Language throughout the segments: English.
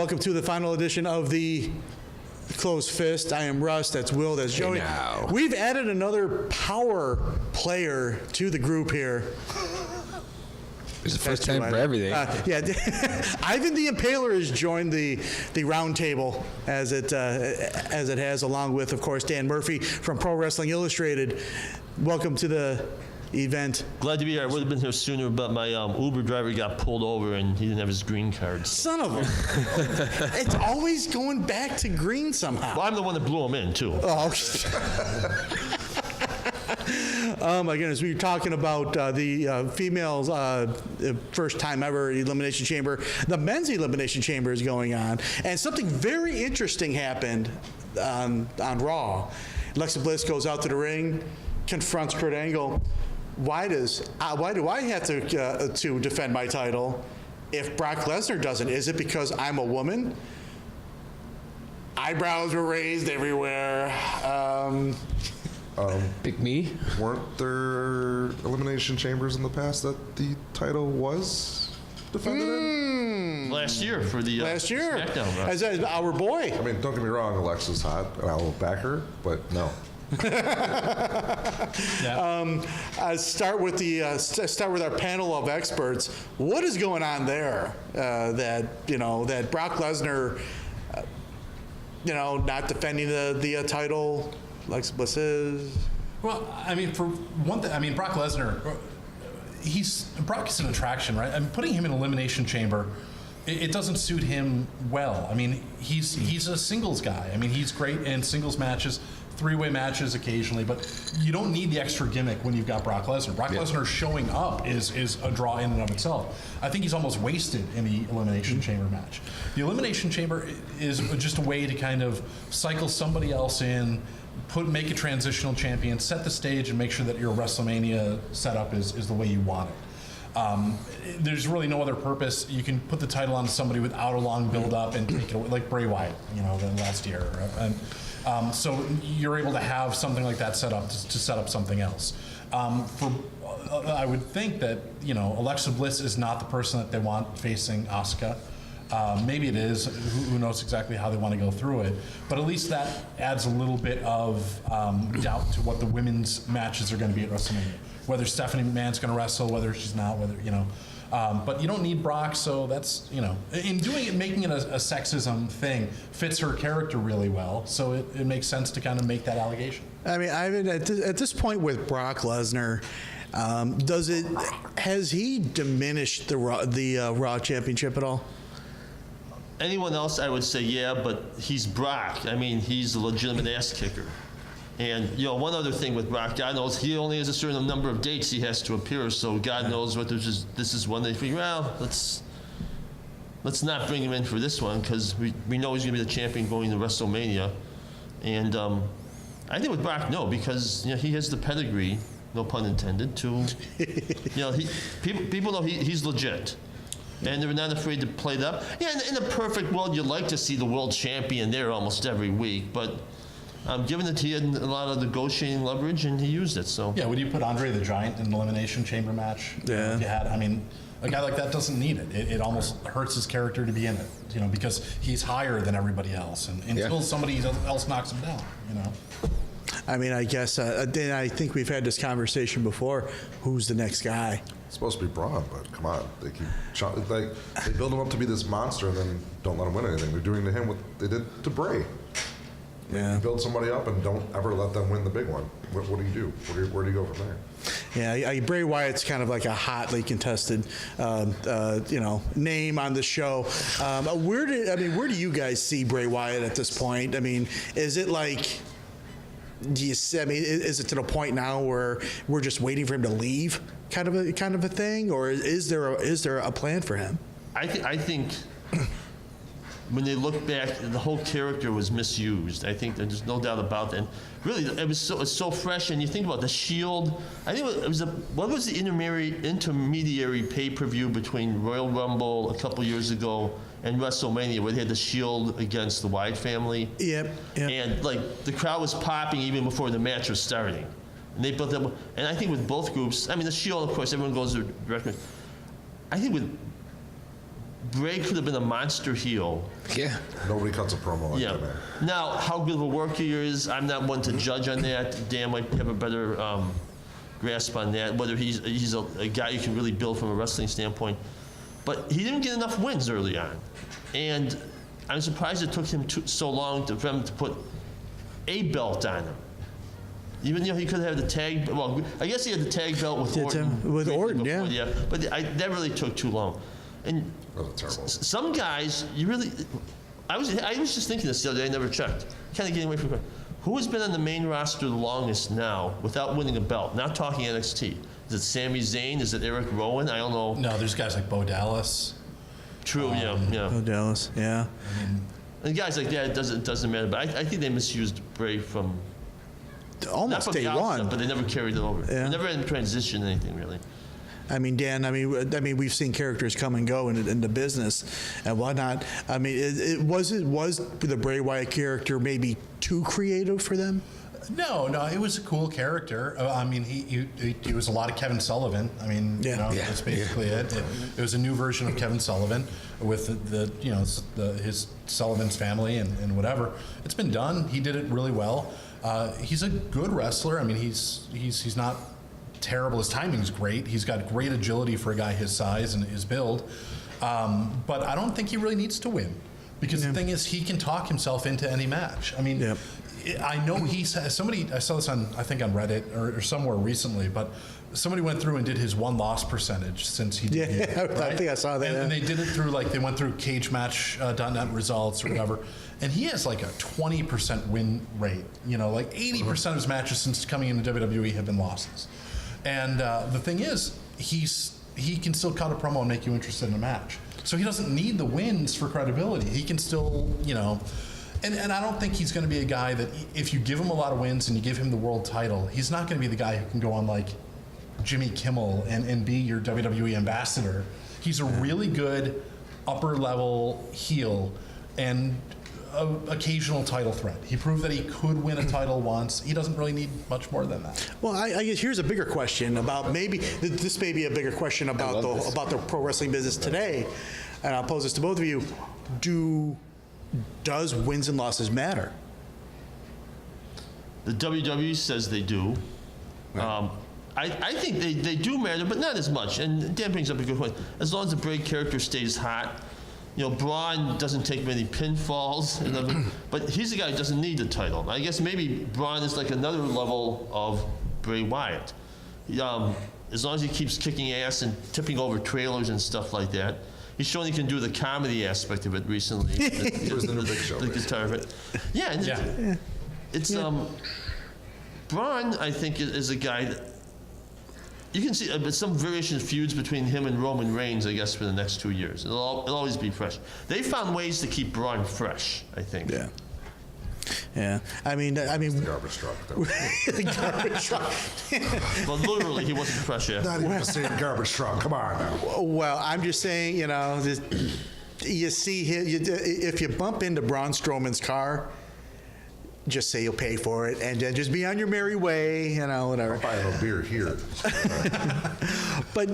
welcome to the final edition of the Closed Fist. I am Russ, that's Will, that's Joey. Hey, we've added another power player to the group here. It's the first time for everything. Ivan the Impaler has joined the round table as it has, along with, of course, Dan Murphy from Pro Wrestling Illustrated. Welcome to the event. Glad to be here. I would have been here sooner, but my Uber driver got pulled over and he didn't have his green card. Son of a... It's always going back to green somehow. Well, I'm the one that blew him in, too. Oh my goodness, we were talking about the females' first time ever Elimination Chamber. The men's Elimination Chamber is going on, and something very interesting happened on Raw. Alexa Bliss goes out to the ring, confronts Kurt Angle. Why do I have to defend my title if Brock Lesnar doesn't? Is it because I'm a woman? Eyebrows were raised everywhere. Pick me. Weren't there elimination chambers in the past that the title was defended in? Last year for the SmackDown. As our boy. I mean, don't get me wrong, Alexa's hot, and I'll back her, but no. Start with our panel of experts. What is going on there? That Brock Lesnar, not defending the title. Alexa Bliss is. Well, I mean, for one thing, Brock Lesnar, Brock is an attraction, right? I mean, putting him in Elimination Chamber, it doesn't suit him well. I mean, he's a singles guy. I mean, he's great in singles matches, three-way matches occasionally, but you don't need the extra gimmick when you've got Brock Lesnar. Brock Lesnar showing up is a draw in and of itself. I think he's almost wasted in the Elimination Chamber match. The Elimination Chamber is just a way to kind of cycle somebody else in, make a transitional champion, set the stage, and make sure that your WrestleMania setup is the way you want it. There's really no other purpose. You can put the title on somebody without a long build-up and take it away, like Bray Wyatt, last year. And so you're able to have something like that set up to set up something else. I would think that Alexa Bliss is not the person that they want facing Asuka. Maybe it is. Who knows exactly how they want to go through it? But at least that adds a little bit of doubt to what the women's matches are going to be at WrestleMania. Whether Stephanie McMahon's going to wrestle, whether she's not, but you don't need Brock, so that's in doing it, making it a sexism thing fits her character really well. So it makes sense to kind of make that allegation. I mean, Ivan, at this point with Brock Lesnar, has he diminished the Raw Championship at all? Anyone else, I would say, yeah, but he's Brock. I mean, he's a legitimate ass kicker. And, one other thing with Brock, God knows he only has a certain number of dates he has to appear, so God knows what this is one they figure, let's not bring him in for this one because we know he's going to be the champion going to WrestleMania. And I think with Brock, no, because, he has the pedigree, no pun intended, to, people know he's legit. And they're not afraid to play it up. Yeah, in a perfect world, you'd like to see the world champion there almost every week. But given that he had a lot of negotiating leverage, and he used it, so. Yeah, would you put Andre the Giant in an Elimination Chamber match? Yeah. If you had, a guy like that doesn't need it. It almost hurts his character to be in it, because he's higher than everybody else. And until somebody else knocks him down, I mean, I guess, Dan, I think we've had this conversation before. Who's the next guy? It's supposed to be Braun, but come on. They keep they build him up to be this monster and then don't let him win anything. They're doing to him what they did to Bray. Yeah. You build somebody up and don't ever let them win the big one. What do you do? Where do you go from there? Yeah, Bray Wyatt's kind of like a hotly contested, name on the show. Where do you guys see Bray Wyatt at this point? I mean, is it like? Is it to the point now where we're just waiting for him to leave, kind of a thing, or is there a plan for him? I think when they look back, the whole character was misused. I think there's no doubt about that. And really, it was so fresh. And you think about the Shield. I think what was the intermediary pay-per-view between Royal Rumble a couple years ago and WrestleMania, where they had the Shield against the Wyatt family. Yep. And the crowd was popping even before the match was starting. And they built up. And I think with both groups, the Shield, of course, everyone goes to directly. I think with Bray could have been a monster heel. Yeah. Nobody cuts a promo like Yeah. that, man. Now, how good of a worker he is, I'm not one to judge on that. Dan might have a better grasp on that, whether he's a guy you can really build from a wrestling standpoint. But he didn't get enough wins early on. And I'm surprised it took him so long for him to put a belt on him. Even he could have had the tag. Well, I guess he had the tag belt with Orton. With Orton, before, yeah. But that really took too long. And That was terrible. some guys, you really. I was just thinking this the other day. I never checked. Kind of getting away from it. Who has been on the main roster the longest now without winning a belt? Not talking NXT. Is it Sami Zayn? Is it Eric Rowan? I don't know. No, there's guys like Bo Dallas. True. Yeah. Oh, Dallas, yeah. And guys like that, it doesn't matter. But I think they misused Bray from. Not Almost from day the outset, one. but they never carried it over. Yeah. They never had to transition anything really. I mean, Dan. I mean, we've seen characters come and go in the business and whatnot. I mean, was the Bray Wyatt character maybe too creative for them? No, it was a cool character. I mean, he was a lot of Kevin Sullivan. I mean, Yeah. that's basically it. It was a new version of Kevin Sullivan with his Sullivan's family and whatever. It's been done. He did it really well. He's a good wrestler. I mean, he's not terrible. His timing's great. He's got great agility for a guy his size and his build. But I don't think he really needs to win because the thing is, he can talk himself into any match. I mean. Yep. I know I saw this on Reddit or somewhere recently, but somebody went through and did his win-loss percentage since he did. Yeah, I think I saw that. And they did it through they went through cagematch.net results or whatever, and he has like a 20% win rate. 80% of his matches since coming into WWE have been losses. And the thing is, he can still cut a promo and make you interested in a match. So he doesn't need the wins for credibility. He can still, And I don't think he's going to be a guy that if you give him a lot of wins and you give him the world title, he's not going to be the guy who can go on like Jimmy Kimmel and be your WWE ambassador. He's a really good upper level heel and an occasional title threat. He proved that he could win a title once. He doesn't really need much more than that. Well, I guess here's a bigger question about this may be a bigger question about the pro wrestling business today, and I'll pose this to both of you. Does wins and losses matter? The WWE says they do. I think they do matter, but not as much. And Dan brings up a good point. As long as the Bray character stays hot, Braun doesn't take many pinfalls, but he's a guy who doesn't need the title. I guess maybe Braun is like another level of Bray Wyatt. As long as he keeps kicking ass and tipping over trailers and stuff like that. He's shown he can do the comedy aspect of it recently. The guitar of it. Yeah. It's Braun, I think, is a guy that you can see some variation of feuds between him and Roman Reigns, I guess, for the next 2 years. It'll always be fresh. They found ways to keep Braun fresh, I think. Yeah. Yeah, I mean, The garbage truck. the garbage truck. But literally, he wasn't fresh yet. Not even the same garbage truck. Come on now. Well, I'm just saying, you see, if you bump into Braun Strowman's car, just say you'll pay for it, and then just be on your merry way, whatever. I'm buying a beer here. But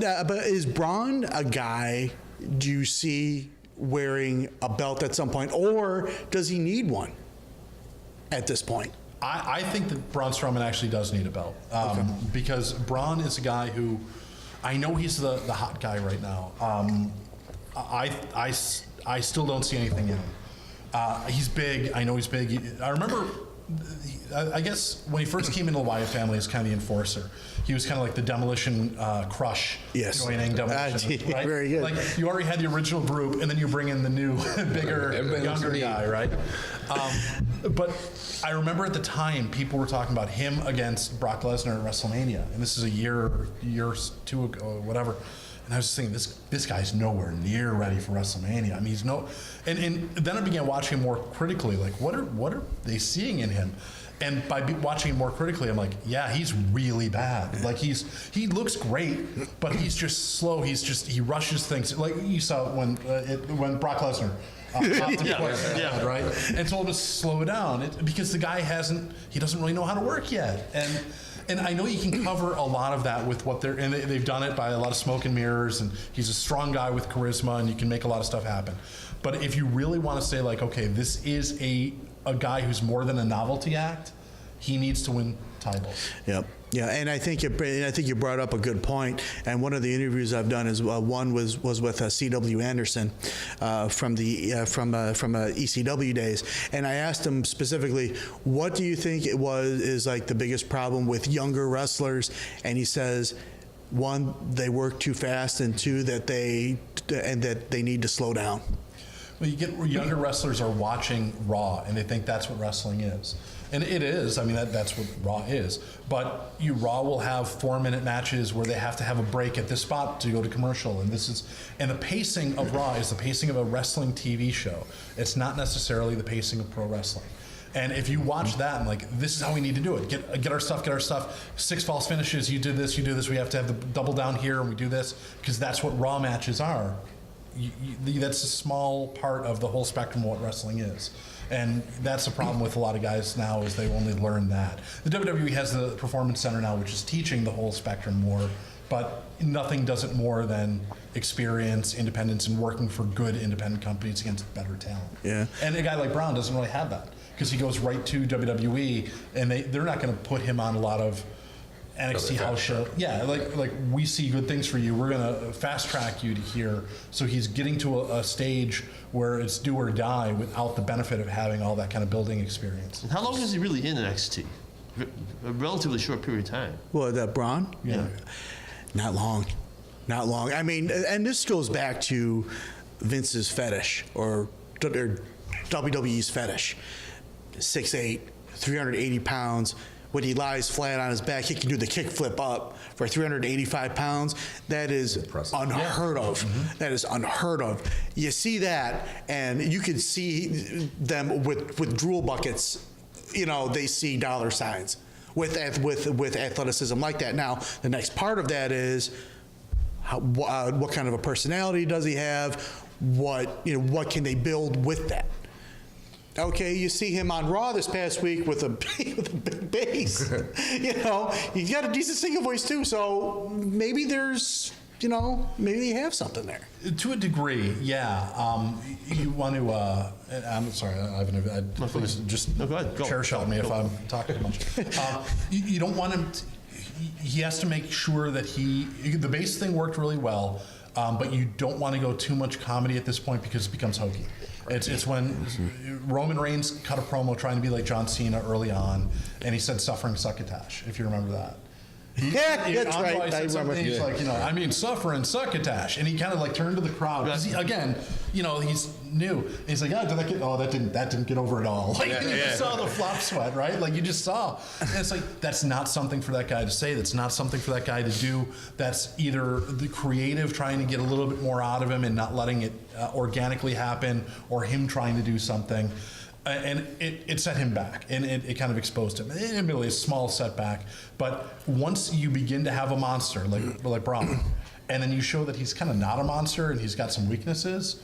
is Braun a guy? Do you see wearing a belt at some point, or does he need one at this point? I think that Braun Strowman actually does need a belt because Braun is a guy who I know he's the hot guy right now. I still don't see anything in him. He's big. I know he's big. I remember, I guess when he first came into the Wyatt family as kind of the enforcer, he was kind of like the demolition crush. Yes. Joining demolition. Right? Very good. Like you already had the original group, and then you bring in the new, bigger, younger guy, right? But I remember at the time people were talking about him against Brock Lesnar at WrestleMania, and this is a year or two ago, whatever. And I was just thinking, this guy's nowhere near ready for WrestleMania. I mean, and then I began watching him more critically. Like, what are they seeing in him? And by watching him more critically, I'm like, yeah, he's really bad. Like he looks great, but he's just slow. He rushes things. Like you saw when Brock Lesnar. Right? And told him to slow down because the guy doesn't really know how to work yet. And And I know you can cover a lot of that with what they're, and they've done it by a lot of smoke and mirrors, and he's a strong guy with charisma, and you can make a lot of stuff happen. But if you really want to say, like, okay, this is a guy who's more than a novelty act, he needs to win titles. Yep. Yeah, and I think you brought up a good point. And one of the interviews I've done is one was with C.W. Anderson from ECW days, and I asked him specifically, what do you think is like the biggest problem with younger wrestlers? And he says, one, they work too fast, and two, that they need to slow down. Well, you get younger wrestlers are watching Raw, and they think that's what wrestling is. And it is. I mean, that's what Raw is. But Raw will have 4-minute matches where they have to have a break at this spot to go to commercial. And the pacing of Raw is the pacing of a wrestling TV show. It's not necessarily the pacing of pro wrestling. And if you watch that and like, this is how we need to do it. Get our stuff. 6 false finishes. You do this. We have to have the double down here, and we do this because that's what Raw matches are. That's a small part of the whole spectrum of what wrestling is. And that's the problem with a lot of guys now is they only learn that. The WWE has the Performance Center now, which is teaching the whole spectrum more, but nothing does it more than experience, independence, and working for good independent companies against better talent. Yeah. And a guy like Braun doesn't really have that because he goes right to WWE, and they're not going to put him on a lot of NXT house show. Yeah, like we see good things for you. We're gonna fast track you to here. So he's getting to a stage where it's do or die without the benefit of having all that kind of building experience. And how long is he really in NXT? A relatively short period of time. Well, that Braun? Yeah. Not long. I mean, and this goes back to Vince's fetish or WWE's fetish. 6'8", 380 pounds. When he lies flat on his back, he can do the kick flip up for 385 pounds. That is unheard of. Mm-hmm. That is unheard of. You see that, and you can see them with drool buckets. They see dollar signs with athleticism like that. Now, the next part of that is what kind of a personality does he have? What can they build with that? Okay, you see him on Raw this past week with a big bass. He's got a decent singing voice too, so maybe there's, maybe you have something there. To a degree, yeah. You want to, I'm sorry, Ivan, please just chair shot me if I'm talking too much. You don't want him, he has to make sure that the bass thing worked really well, but you don't want to go too much comedy at this point because it becomes hokey. It's when Roman Reigns cut a promo trying to be like John Cena early on, and he said "suffering succotash," if you remember that. That's right. I remember. He's like, suffering succotash, and he kind of like turned to the crowd because he's new. He's like, that didn't get over at all. Like you saw the flop sweat, right? Like you just saw. And it's like that's not something for that guy to say. That's not something for that guy to do. That's either the creative trying to get a little bit more out of him and not letting it organically happen, or him trying to do something. And it set him back, and it kind of exposed him. Admittedly, a small setback, but once you begin to have a monster like Braun, and then you show that he's kind of not a monster and he's got some weaknesses,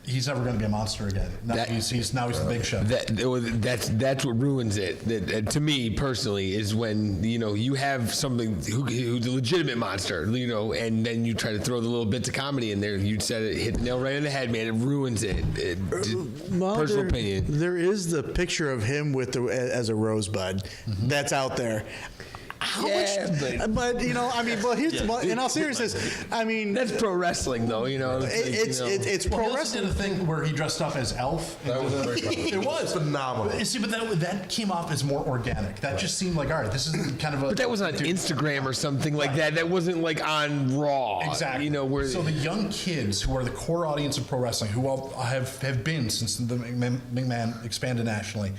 he's never going to be a monster again. He's the big show. That's what ruins it. That, to me personally, is when you have something who's a legitimate monster, and then you try to throw the little bits of comedy in there. You said it, hit the nail right in the head, man. It ruins it. Personal opinion. There is the picture of him as a rosebud. Mm-hmm. That's out there. Here's in all seriousness, I mean that's pro wrestling though, it's pro wrestling. Did a thing where he dressed up as Elf. That was very funny. It was phenomenal. See, but that came off as more organic. That just seemed like, all right, this is kind of a. But that was on Instagram or something like that. That wasn't like on Raw. Exactly. So the young kids who are the core audience of pro wrestling, who all have been since the McMahon expanded nationally,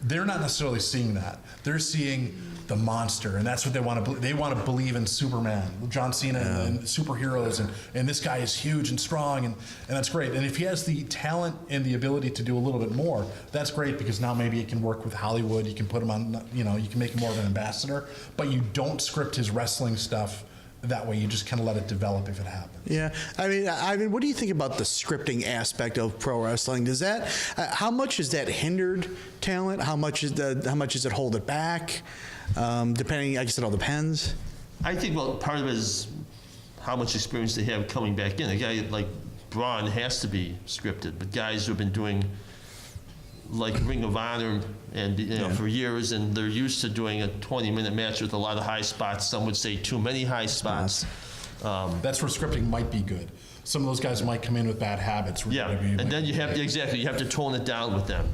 they're not necessarily seeing that. They're seeing the monster, and that's what they want to believe. They want to believe in Superman, John Cena, and superheroes, and this guy is huge and strong, and that's great. And if he has the talent and the ability to do a little bit more, that's great, because now maybe it can work with Hollywood. You can put him on, you can make him more of an ambassador, but you don't script his wrestling stuff that way. You just kind of let it develop if it happens. Yeah, I mean, what do you think about the scripting aspect of pro wrestling? Does that, how much has that hindered talent? How much does it hold it back? Depending, I guess it all depends. I think, well, part of it is how much experience they have coming back in. A guy like Braun has to be scripted, but guys who have been doing like Ring of Honor and for years, and they're used to doing a 20-minute match with a lot of high spots. Some would say too many high spots. That's where scripting might be good. Some of those guys might come in with bad habits. Yeah, and then you have to tone it down with them.